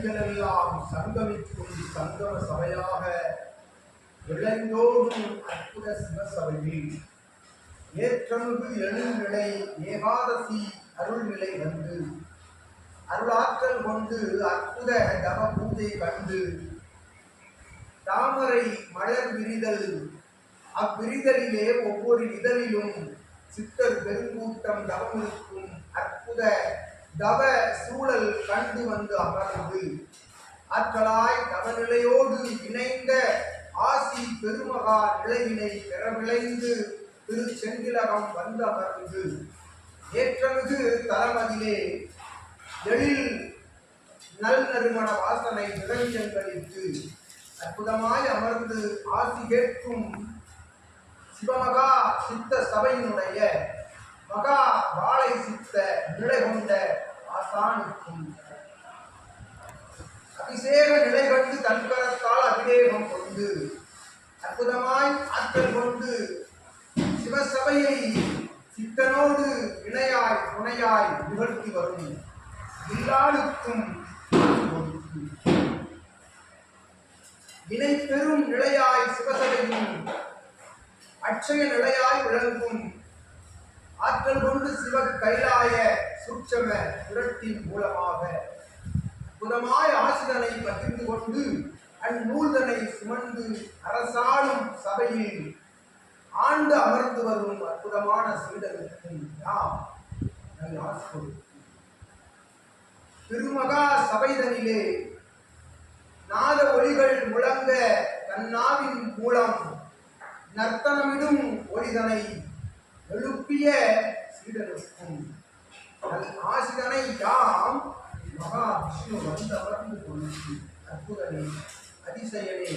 சக்திகள் எல்லாம் சங்கமிக்கும் சங்கம சபையாக விளைந்தோடும் அற்புத சிவசபையில் ஏற்றமிகு எழுநிலை ஏகாதசி அருள்நிலை வந்து அருளாற்றல் கொண்டு அற்புத தவ பூஜை கண்டு தாமரை மலர் விரிதல் அவ்விரிதலிலே ஒவ்வொரு இதழிலும் சித்தர் பெருங்கூட்டம் தவமிருக்கும் அற்புத தவ சூழல் கண்டு வந்து அமர்ந்து ஆற்றலாய் தவநிலையோடு இணைந்த ஆசி பெருமகா நிலையினை பெற விளைந்து திரு செந்திலகம் வந்து அமர்ந்து ஏற்றமிகு தலமதிலே எழில் நல் நறுமண வாசனை நிரஞ்சங்களித்து அற்புதமாய் அமர்ந்து ஆசி கேட்கும் சிவமகா சித்த சபையினுடைய மகா வாழை சித்த நிலை கொண்ட ஆசானுக்கும் அபிஷேக நிலை கண்டு தன்கரத்தால் அபிஷேகம் கொண்டு அற்புதமாய் ஆற்றல் கொண்டு சிவசபையை சித்தனோடு இணையாய் துணையாய் நிகழ்த்தி வரும் எல்லாருக்கும் இணை பெரும் நிலையாய் சிவசபையும் அட்சய நிலையாய் விளங்கும் ஆற்றல் கொண்டு சிவ கைலாய சுற்றம புரட்டின் மூலமாக அற்புதமாய் ஆசிரியனை பகிர்ந்து கொண்டு அந்நூல்தனை சுமந்து அரசாளும் சபையில் ஆண்டு அமர்ந்து வரும் அற்புதமான சீடருக்கும் நாம் ஆசி திருமகா சபைதனிலே நாத ஒலிகள் முழங்க தன்னாவின் மூலம் நர்த்தனமிடும் ஒளிதனை எழுப்பிய சீடனுக்கும் ஆசிதனை யாம் மகா விஷ்ணு வந்து அமர்ந்து கொண்டு அற்புதனே அதிசயனே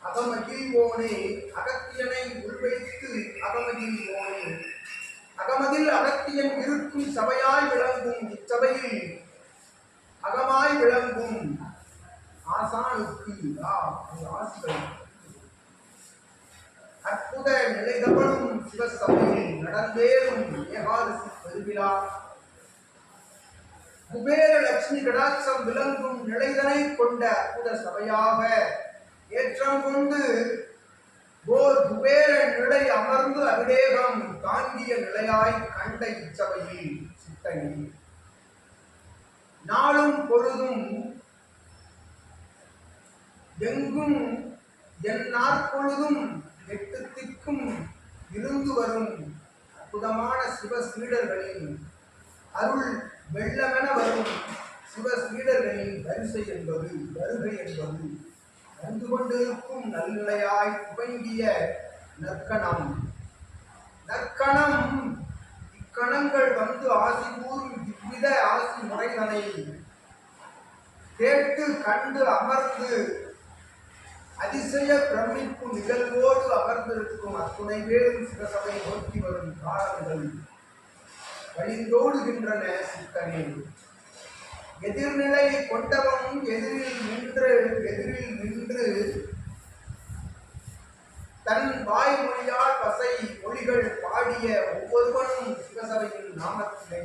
அகமகிழ்வோனே அகத்தியனை உள்வைத்து அகமகிழ்வோனே அகமதில் அகத்தியன் இருக்கும் சபையாய் விளங்கும் இச்சபையில் அகமாய் விளங்கும் ஆசானுக்கு ஆசிகள் அற்புத நிலைதவனும் சிவசபையில் நடந்தேறும் ஏகாதசி பெருவிழா குபேர லட்சுமி கடாட்சம் விளங்கும் நிலைதனை கொண்ட அற்புத சபையாக ஏற்றம் கொண்டு ஓர் குபேர நிலை அமர்ந்து அபிஷேகம் தாங்கிய நிலையாய் கண்ட இச்சபையில் சித்தனி நாளும் பொழுதும் எங்கும் என் நாற்பொழுதும் எட்டு திக்கும் இருந்து வரும் அற்புதமான சிவ சீடர்களின் அருள் வெள்ளமென வரும் சிவ சீடர்களின் வரிசை என்பது வருகை என்பது வந்து கொண்டிருக்கும் நல்நிலையாய் துவங்கிய நற்கணம் நற்கணம் இக்கணங்கள் வந்து ஆசி கூறும் இவ்வித ஆசி முறைதனை கேட்டு கண்டு அமர்ந்து அதிசய பிரமிக்கும் நிகழ்வோடு அமர்ந்திருக்கும் அத்துணை பேரும் சிவசபை நோக்கி வரும் காலங்கள் வழிந்தோடுகின்றன சித்தனே எதிர்நிலை கொண்டவன் எதிரில் நின்று தன் வாய்மொழியால் பசை மொழிகள் பாடிய ஒவ்வொருவனும் சிவசபையின் நாமத்தினை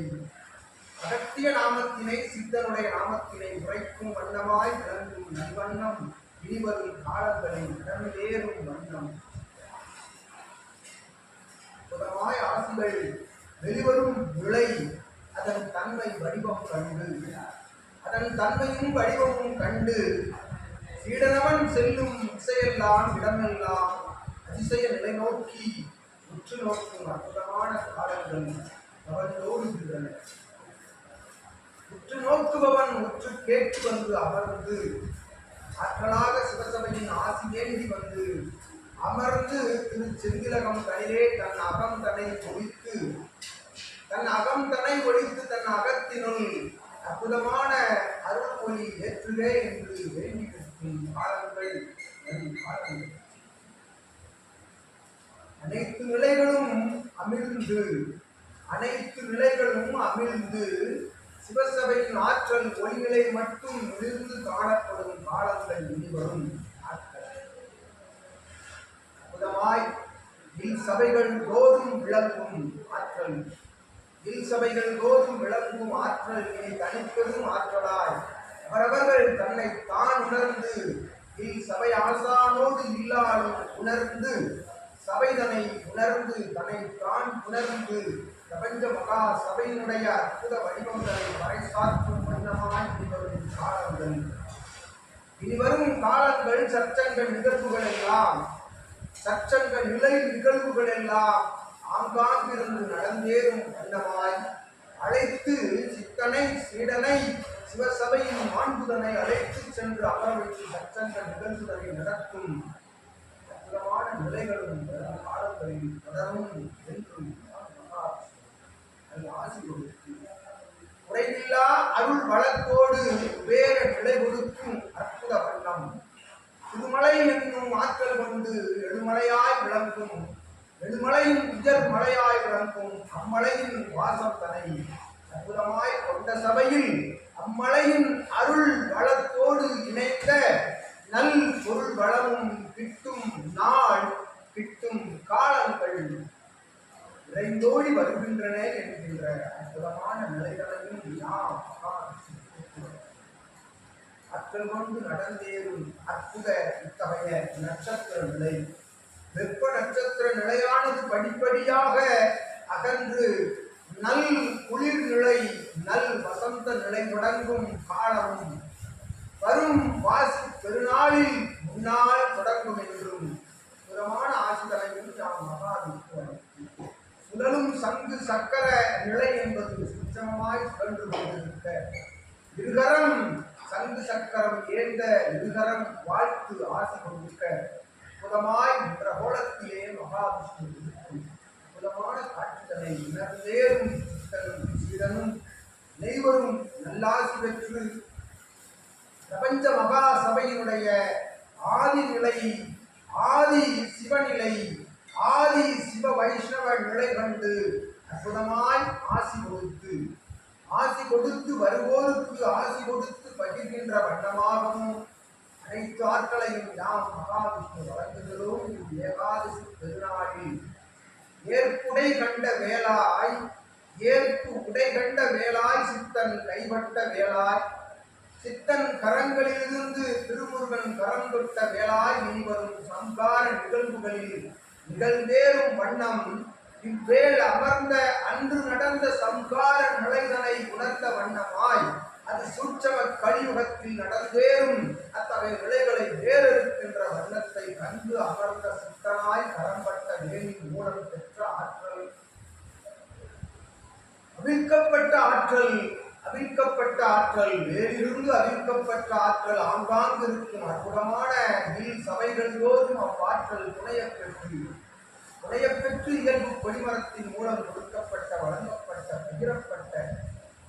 அகத்திய நாமத்தினை சித்தனுடைய நாமத்தினை உரைக்கும் வண்ணமாய் விளங்கும் நல்வண்ணம் இனிவரும் காலங்களில் இடமிலேறும் வண்ணம் புதமாய் ஆசிகள் வெளிவரும் விளை அதன் தன்மை வடிவம் கண்டு அதன் தன்மையும் வடிவமும் கண்டு சீடனவன் செல்லும் இசையெல்லாம் இடமெல்லாம் அதிசய நிலை நோக்கி உற்று நோக்கும் அற்புதமான காலங்கள் அவர்களோடுகின்றன. உற்று நோக்குபவன் உற்று கேட்டு வந்து அமர்ந்து ஆற்றலாக சிவசபையின் ஆசி வேண்டி வந்து அமர்ந்து திரு செந்திலகம் தனிலே தன் அகம் தன்னை ஒழித்து தன் அகத்தினுள் அற்புதமான அருள் ஒளி ஏற்றுவே என்று வேண்டி நிற்கும் காலங்கள் அனைத்து நிலைகளும் அமிழ்ந்து சிவசபையின் ஆற்றல் ஒளிகளை மட்டும் விழுந்து காணப்படும் காலங்கள் இனிவரும் அற்புதமாய் இல் சபைகள் தோறும் விளங்கும் ஆற்றல் இனி தனிப்பெரும் ஆற்றலாய் அவரவர்கள் தன்னை தான் உணர்ந்து சபை ஆசானோடு இல்லாலும் உணர்ந்து சபைதனை உணர்ந்து தன்னை தான் உணர்ந்து பிரபஞ்ச மகா சபையினுடைய அற்புத வடிவங்களை பறைசாற்றும் வண்ணமாய் இனிவரும் காலங்கள் இனிவரும் காலங்கள் சச்சங்கள் நிகழ்வுகள் எல்லாம் சச்சங்கள் நிலை நிகழ்வுகள் எல்லாம் ஆங்காங்கிருந்து நடந்தேறும் வண்ணமாய் அழைத்து சித்தனை சீடனை சிவசபையின் மாண்புதனை அழைத்து சென்று அமர வைத்து சச்சங்கள் நிகழ்வுகளை நடத்தும் அற்புதமான நிலைகளும் காலங்களில் தொடரும் என்றும் ஆசி கொடுத்து குறைவில்லா அருள் வளத்தோடு வேற நிலை கொடுக்கும் அற்புத வண்ணம் புதுமலை என்னும் ஆற்றல் கொண்டு எழுமலையாய் விளங்கும் எழுமலையின் உயர் மலையாய் விளங்கும் அம்மலையின் வாசம் தனை அற்புதமாய் கொண்ட சபையில் அம்மலையின் அருள் வளத்தோடு இணைந்த நல் பொருள் வளமும் கிட்டும் நாள் கிட்டும் காலங்கள் விரைந்தோடி வருகின்றன என்கின்ற அற்புதமான நிலைகளையும் நாம் அற்றல் கொண்டு நடந்தேறும் அற்புத இத்தகைய நட்சத்திர நிலை வெப்ப நட்சத்திர நிலையானது படிப்படியாக அகன்று நல் குளிர் நிலை நல் வசந்த நிலை தொடங்கும் காலமும் வரும் வாசி பெருநாளில் முன்னால் தொடங்கும் என்றும் புறமான ஆசிரியரையும் நாம் மகாவிற்கு சுழலும் சங்கு சக்கர நிலை என்பது சுற்றமாய் சுழன்று கொண்டிருக்க இருகரம் சங்கு சக்கரம் ஏந்த இருகரம் வாழ்த்து ஆசி கொடுக்க புதமாய் என்ற கோலத்திலே மகாவிஷ்ணு இருக்கும் புதமான காட்சிகளை உணர்ந்தேறும் சித்தனும் சீரனும் நெய்வரும் நல்லாசி பெற்று பிரபஞ்ச மகா சபையினுடைய ஆதி நிலை ஆதி சிவநிலை ஆதி சிவ வைஷ்ணவ நிலை கண்டு அற்புதமாய் ஆசி கொடுத்து வருவோருக்கு ஆசி கொடுத்து பகிர்கின்ற வண்ணமாகவும் அனைத்து ஆட்களையும் நாம் மகாவிஷ்ணு வழங்குகிறோம். ஏகாதசி பெருநாளில் ஏற்புடை கண்ட வேளாய் ஏற்பு உடை கண்ட வேளாய் சித்தன் கைப்பட்ட வேளாய் சித்தன் கரங்களிலிருந்து திருமுருகன் கரம் தொட்ட வேளாய் இனிவரும் சம்கார நிகழ்வுகளில் நிகழ்ந்தேறும் வண்ணம் இவ்வேள் அமர்ந்த அன்று நடந்த சம்கார நிலைதனை உணர்ந்த வண்ணமாய் அது சூட்சம கலியுகத்தில் நடந்தேறும் அத்தகைய நிலைகளை வேறெடுக்கின்ற வண்ணத்தை கண்டு அமர்ந்த சித்தனாய் கரம்பட்ட வேலின் மூலம் பெற்ற ஆற்றல் அவிழ்க்கப்பட்ட ஆற்றல் வேலிலிருந்து அவிழ்க்கப்பட்ட ஆற்றல் ஆங்காங்கு இருக்கும் அற்புதமான சபைகளிலோடும் அவ்வாற்றல் புனையப்பெற்று இயல்பு கொடிமரத்தின் மூலம் கொடுக்கப்பட்ட வழங்கப்பட்ட பகிரப்பட்ட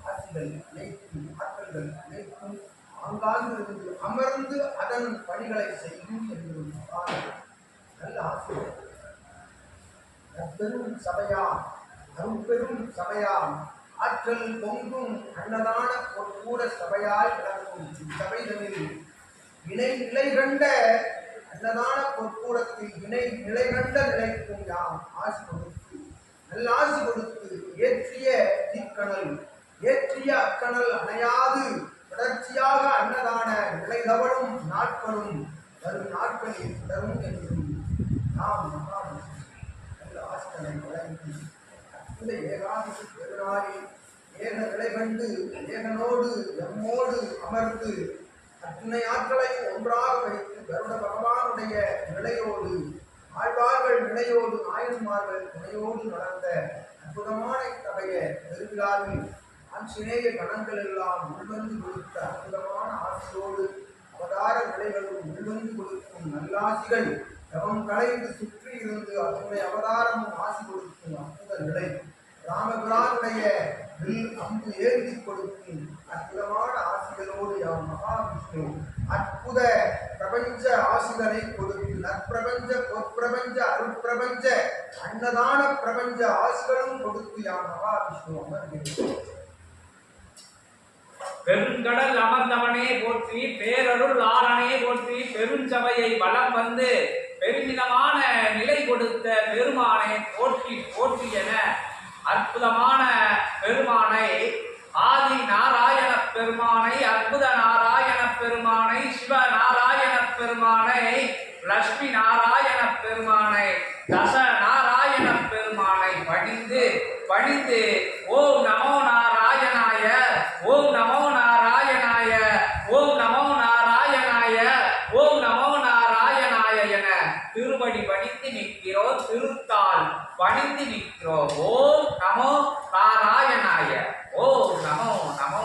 ஆட்சிகள் அனைத்தும் ஆற்றல்கள் அனைத்தும் ஆங்காங்கு இருந்து அமர்ந்து அதன் பணிகளை செய்யும் என்று நல்ல ஆசிரியர் பெரும் சபையாம் அரும்பெரும் சபையாம் ஆற்றல் பொங்கும் அன்னதான பொற்கூட சபையாய் விளங்கும் இச்சபைகளில் இணை நிலை கண்ட அன்னதான பொற்கூடத்தில் இணை நிலை கண்ட நிலைக்கும் யாம் ஆசி கொடுத்து நல்ல ஆசி கொடுத்து ஏற்றிய தீக்கணல் ஏற்றிய அக்கணல் அணையாது தொடர்ச்சியாக அன்னதான நிலை தவழும் நாட்களும் வரும் நாட்களில் தொடரும் என்றும் நாம் நல்ல ஆசிகளை வழங்கி இந்த ஏகாதசி பெருநாளில் ஏக நிலை கண்டு ஏகனோடு எம்மோடு அமர்ந்து அத்துணை ஆற்றலையும் ஒன்றாக வைத்து கருட பகவானுடைய நிலையோடு ஆழ்வார்கள் நிலையோடு நாயன்மார்கள் துணையோடு நடந்த அற்புதமான இத்தகைய பெருவிழாவில் ஆஞ்சநேய கணங்கள் எல்லாம் உள்வந்து கொடுத்த அற்புதமான ஆசியோடு அவதார நிலைகளும் உள்வந்து கொடுக்கும் நல்லாசிகள் தவம் கலைந்து சுற்றி இருந்து அதனுடைய அவதாரமும் ஆசி கொடுக்கும் அற்புத நிலை ராமபிரானுடைய அம்பு ஏந்தி கொடுக்கும் அற்புதமான ஆசிகளோடு யாம் மகாவிஷ்ணு அற்புத பிரபஞ்ச ஆசிகளை கொடுத்து நற்பிரபஞ்ச பொற்பிரபஞ்ச அருட்பிரபஞ்ச அன்னதான பிரபஞ்ச ஆசிகளும் கொடுத்து யாம் மகாவிஷ்ணு அமர்கிறோம். பெருங்கடல் அமர்ந்தவனே போற்றி பேரருள் ஆரணே போற்றி பெருஞ்சபையை வலம் வந்து பெருமிதமான நிலை கொடுத்த பெருமானை போற்றி போற்றி என அற்புதமான பெருமானை ஆதி நாராயண பெருமானை அற்புத நாராயண பெருமானை, சிவநாராயண பெருமானை, லட்சுமி நாராயண பெருமானை, தச நாராயண பெருமானை பணிந்து பணிந்து ஓம் நமோ நாராயணாய, ஓம் நமோ நாராயணாய, ஓம் நமோ நாராயணாய, ஓம் நமோ நாராயணாய என திருவடி பணிந்து நிற்கிறோம், திருத்தால் பணிந்து நிற்கிறோம். ஓம்